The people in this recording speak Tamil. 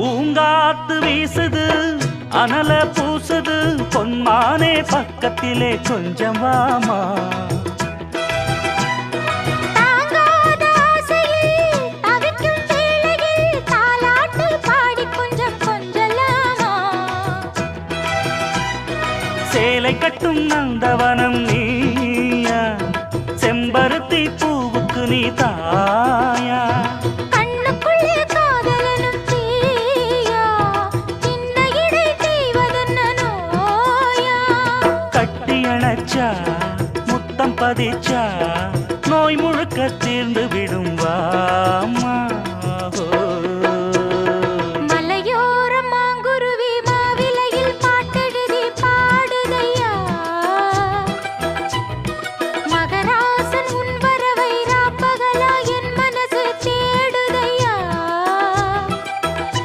பூங்காத்து வீசுது அனல பூசுது பொன்மானே பக்கத்திலே கொஞ்சம் வாமா சேலை கட்டும் நந்தவன